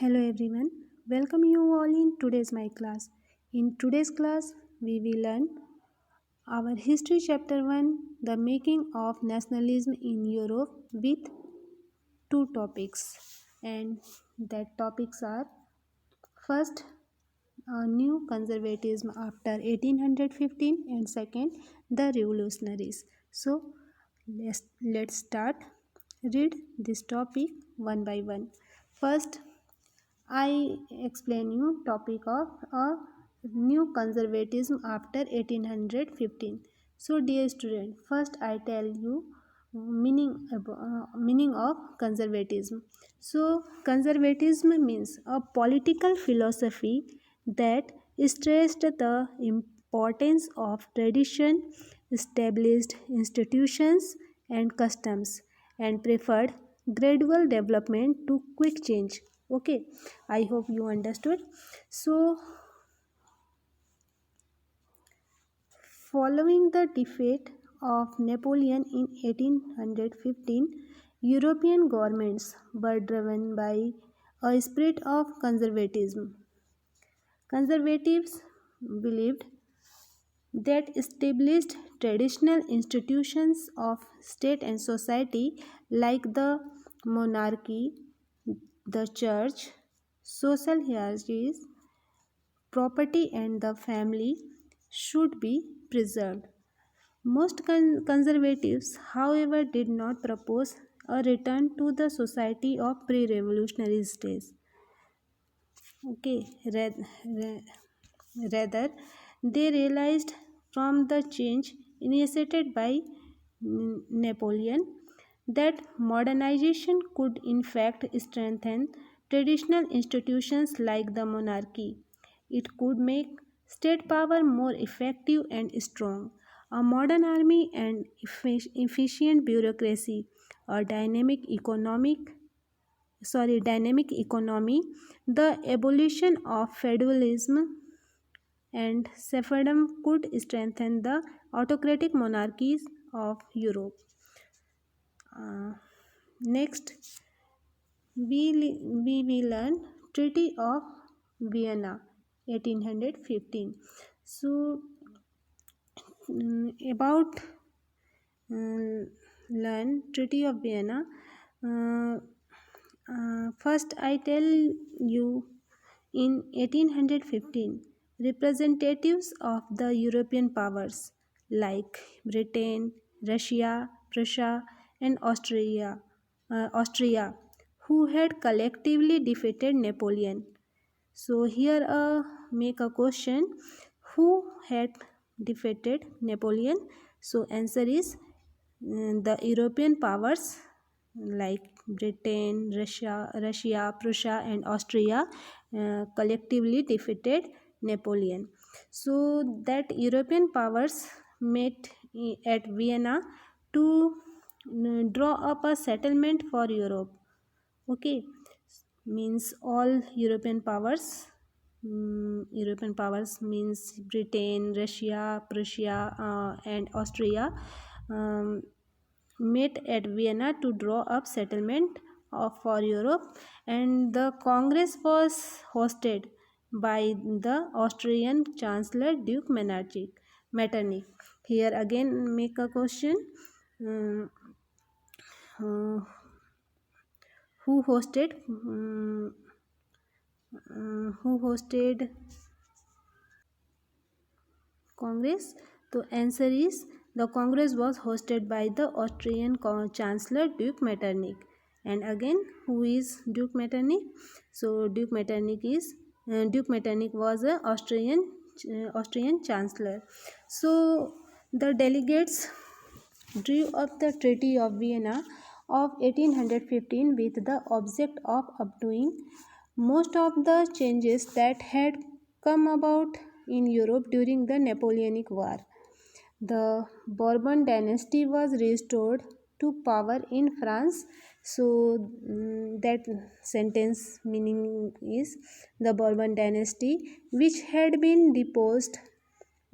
Hello everyone, welcome you all in today's my class. In today's class, we will learn our history chapter 1, the making of nationalism in Europe with two topics. And that topics are first, new conservatism after 1815 and second, the revolutionaries. So, let's start. Read this topic one by one. First, I explain you topic of a new conservatism after 1815. So dear student, first I tell you meaning of conservatism. So conservatism means a political philosophy that stressed the importance of tradition, established institutions and customs and preferred gradual development to quick change. Okay, I hope you understood. So following the defeat of Napoleon in 1815, European governments were driven by a spirit of conservatism. Conservatives believed that established traditional institutions of state and society like the monarchy, the church, social hierarchies, property and the family should be preserved. Most conservatives, however, did not propose a return to the society of pre-revolutionary days. Okay, rather, they realized from the change initiated by Napoleon that modernization could in fact strengthen traditional institutions like the monarchy. It could make state power more effective and strong. A modern army and efficient bureaucracy, a dynamic economy, the abolition of feudalism and serfdom could strengthen the autocratic monarchies of Europe. Next, we will learn Treaty of Vienna 1815. So about learn Treaty of Vienna. First, I tell you in 1815, representatives of the European powers like Britain, Russia, Prussia, and Austria, who had collectively defeated Napoleon. So here make a question: who had defeated Napoleon? So answer is the European powers like Britain, Russia, Prussia, and Austria collectively defeated Napoleon. So that European powers met at Vienna to draw up a settlement for Europe. Okay, means all European powers means Britain, Russia, Prussia, and Austria um, met at Vienna to draw up settlement for Europe, and the Congress was hosted by the Austrian Chancellor Duke Metternich. Here again make a question. Um, uh, um, who hosted Congress? The answer is the Congress was hosted by the Austrian Chancellor Duke Metternich. And again, who is Duke Metternich? So Duke Metternich was a Austrian Chancellor. So the delegates drew up the Treaty of Vienna of 1815 with the object of updoing most of the changes that had come about in Europe during the Napoleonic War. The Bourbon dynasty was restored to power in France. So that sentence meaning is the Bourbon dynasty, which had been deposed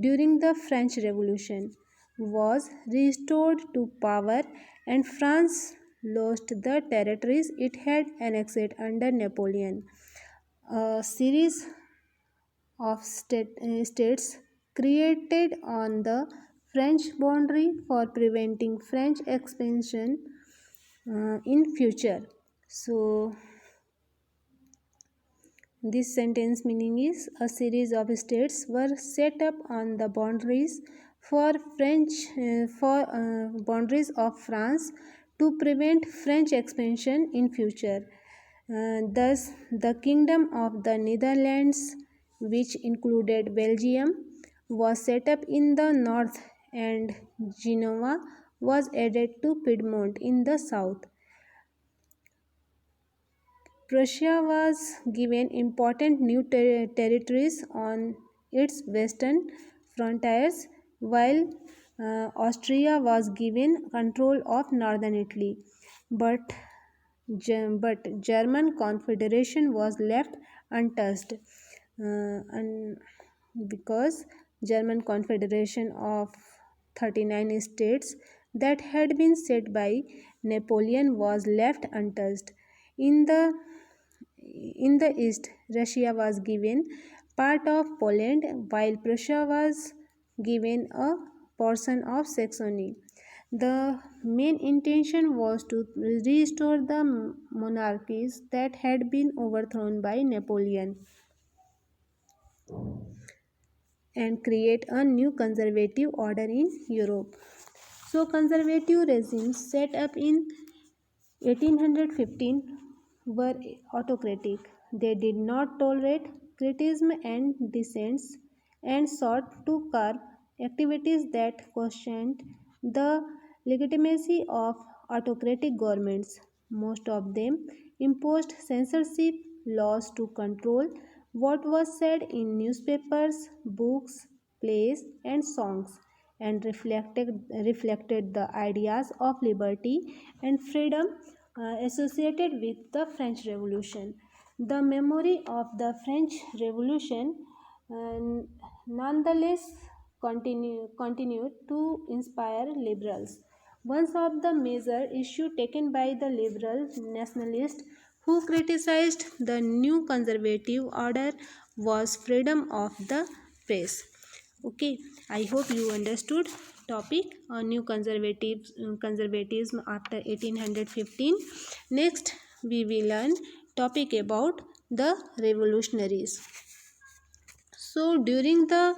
during the French Revolution, was restored to power, and France lost the territories it had annexed under Napoleon. a series of states created on the French boundary for preventing French expansion in future. So this sentence meaning is a series of states were set up on the boundaries for boundaries of France to prevent French expansion in future. Thus, the Kingdom of the Netherlands, which included Belgium, was set up in the north, and Genoa was added to Piedmont in the south. Prussia was given important new territories on its western frontiers, while Austria was given control of northern Italy. But, German Confederation was left untouched, and because German Confederation of 39 states that had been set by Napoleon was left untouched. In the in the east, Russia was given part of Poland while Prussia was given a portion of Saxony. The main intention was to restore the monarchies that had been overthrown by Napoleon and create a new conservative order in Europe. So, conservative regimes set up in 1815 were autocratic. They did not tolerate criticism and dissents and sought to curb activities that questioned the legitimacy of autocratic governments. Most of them imposed censorship laws to control what was said in newspapers, books, plays, and songs, and reflected the ideas of liberty and freedom associated with the French Revolution. The memory of the French Revolution nonetheless continued to inspire liberals. One of the major issues taken by the liberal nationalists who criticized the new conservative order was freedom of the press. Okay, I hope you understood topic new conservatism after 1815. Next we will learn topic about the revolutionaries. So during the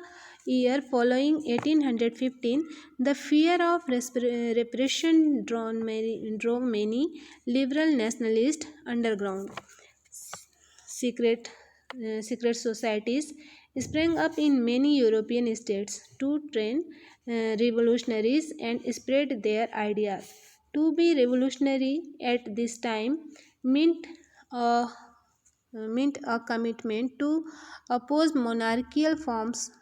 year following 1815, the fear of repression drove many liberal nationalists underground. Secret societies sprang up in many European states to train revolutionaries and spread their ideas. To be revolutionary at this time meant a, meant a commitment to oppose monarchical forms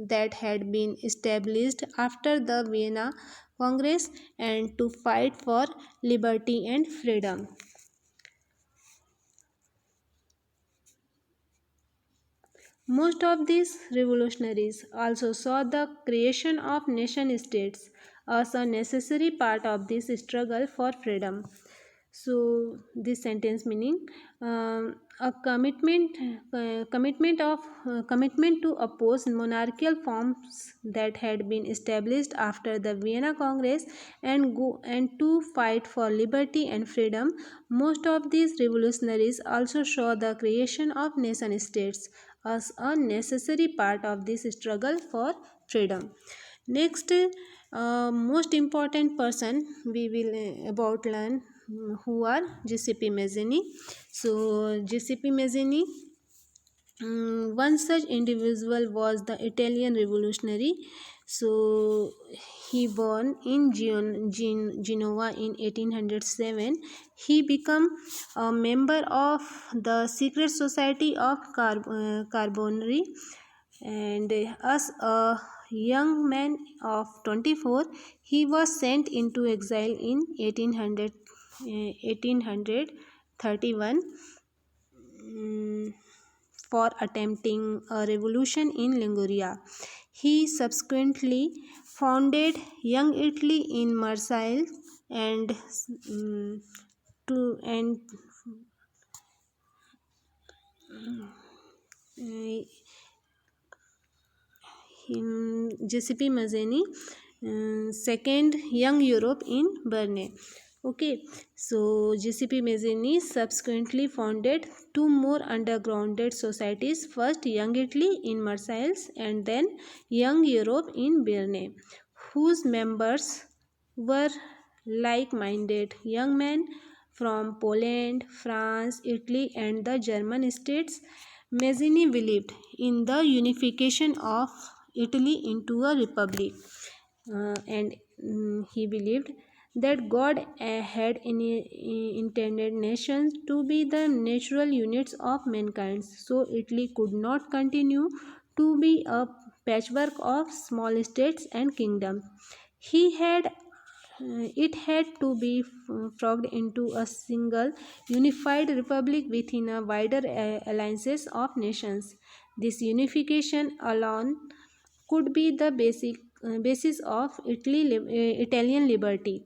that had been established after the Vienna Congress and to fight for liberty and freedom. Most of these revolutionaries also saw the creation of nation states as a necessary part of this struggle for freedom. So, this sentence meaning a commitment to oppose monarchical forms that had been established after the Vienna Congress and to fight for liberty and freedom. Most of these revolutionaries also saw the creation of nation states as a necessary part of this struggle for freedom. Next, most important person we will about learn who are Giuseppe Mazzini. So Giuseppe Mazzini, one such individual was the Italian revolutionary. So he born in Genoa in 1807. He became a member of the secret society of Carbonari, and as a young man of 24, he was sent into exile in 1831 for attempting a revolution in Liguria. He subsequently founded Young Italy in Marseille and to and Giuseppe Mazzini, second Young Europe in Berne. Okay, so Giuseppe Mazzini subsequently founded two more undergrounded societies, first Young Italy in Marseille and then Young Europe in Berne, whose members were like-minded young men from Poland, France, Italy and the German states. Mazzini believed in the unification of Italy into a republic, and he believed that God had intended nations to be the natural units of mankind, so Italy could not continue to be a patchwork of small states and kingdoms. He had it had to be forged into a single unified republic within a wider alliances of nations. This unification alone could be the basis of Italian liberty.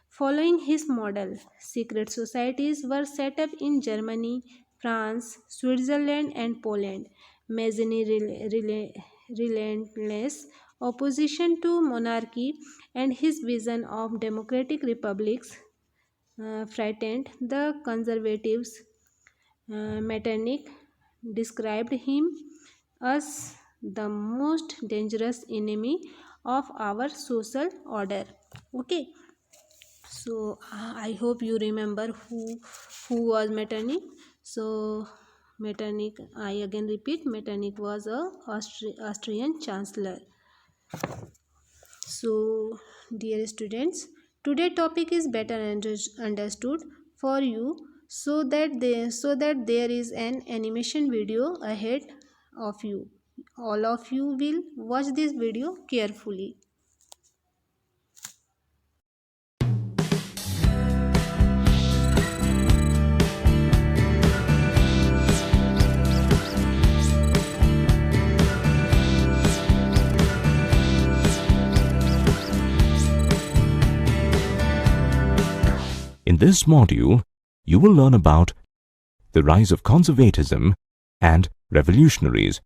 Following his model, secret societies were set up in Germany, France, Switzerland, and Poland. Mazzini relentless opposition to monarchy and his vision of democratic republics frightened the conservatives. Metternich described him as the most dangerous enemy of our social order. Okay, so I hope you remember who was Metternich. So Metternich, I again repeat, Metternich was a Austrian chancellor. So, dear students, today topic is better understood for you, so that there is an animation video ahead of you. All of you will watch this video carefully. In this module, you will learn about the rise of conservatism and revolutionaries.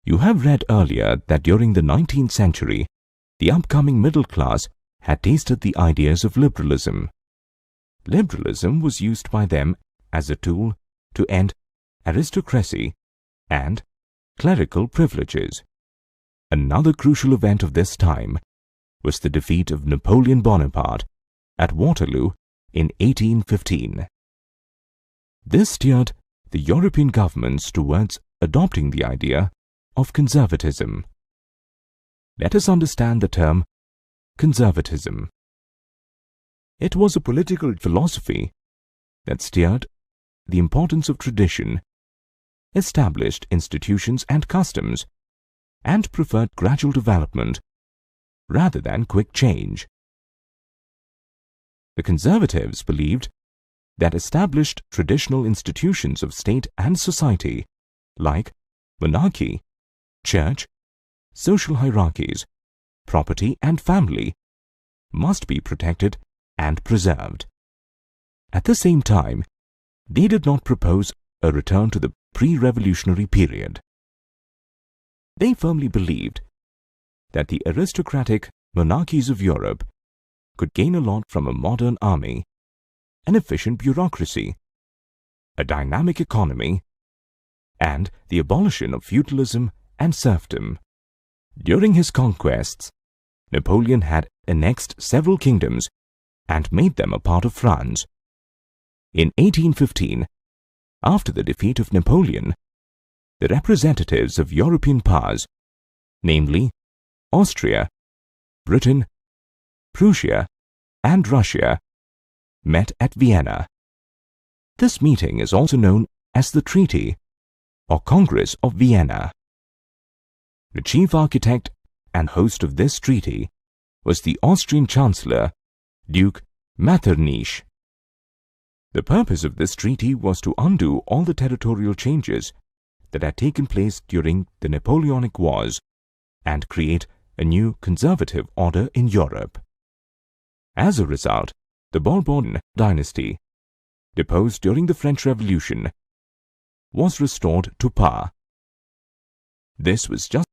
You have read earlier that during the 19th century, the upcoming middle class had tasted the ideas of liberalism. Liberalism was used by them as a tool to end aristocracy and clerical privileges. Another crucial event of this time was the defeat of Napoleon Bonaparte at Waterloo in 1815. This steered the European governments towards adopting the idea of conservatism. Let us understand the term conservatism. It was a political philosophy that steered the importance of tradition, established institutions and customs, and preferred gradual development rather than quick change. The conservatives believed that established traditional institutions of state and society, like monarchy, church, social hierarchies, property and family, must be protected and preserved. At the same time, they did not propose a return to the pre-revolutionary period. They firmly believed that the aristocratic monarchies of Europe could gain a lot from a modern army, an efficient bureaucracy, a dynamic economy, and the abolition of feudalism and serfdom. During his conquests, Napoleon had annexed several kingdoms and made them a part of France. In 1815, after the defeat of Napoleon, the representatives of European powers, namely Austria, Britain, Prussia, and Russia, met at Vienna. This meeting is also known as the Treaty or Congress of Vienna. The chief architect and host of this treaty was the Austrian Chancellor, Duke Metternich. The purpose of this treaty was to undo all the territorial changes that had taken place during the Napoleonic Wars and create a new conservative order in Europe. As a result, the Bourbon dynasty, deposed during the French Revolution, was restored to power. This was just